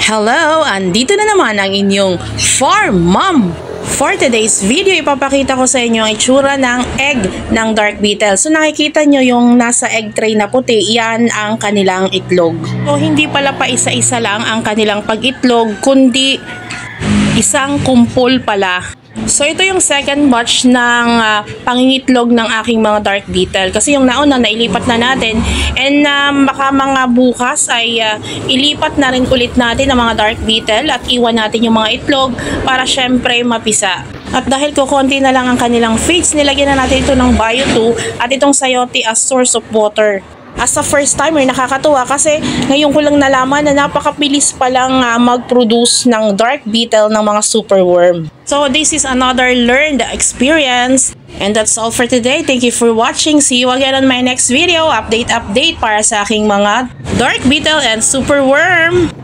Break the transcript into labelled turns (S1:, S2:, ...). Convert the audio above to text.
S1: Hello! Andito na naman ang inyong Farm Mom! For today's video, ipapakita ko sa inyo ang itsura ng egg ng dark beetle. So nakikita nyo yung nasa egg tray na puti, yan ang kanilang itlog. So hindi pala pa isa-isa lang ang kanilang pag-itlog, kundi isang kumpol pala. So ito yung second batch ng pangingitlog ng aking mga dark beetle. Kasi yung nauna nailipat na natin, and baka mga bukas ay ilipat na rin ulit natin ang mga dark beetle at iwan natin yung mga itlog para syempre mapisa. At dahil kukonti na lang ang kanilang feeds, nilagyan na natin ito ng Bio 2 at itong sayote as source of water. As a first timer, nakakatuwa kasi ngayon ko lang nalaman na napakabilis palang mag-produce ng dark beetle ng mga superworm. So this is another learned experience. And that's all for today. Thank you for watching. See you again on my next video. Update para sa aking mga dark beetle and superworm.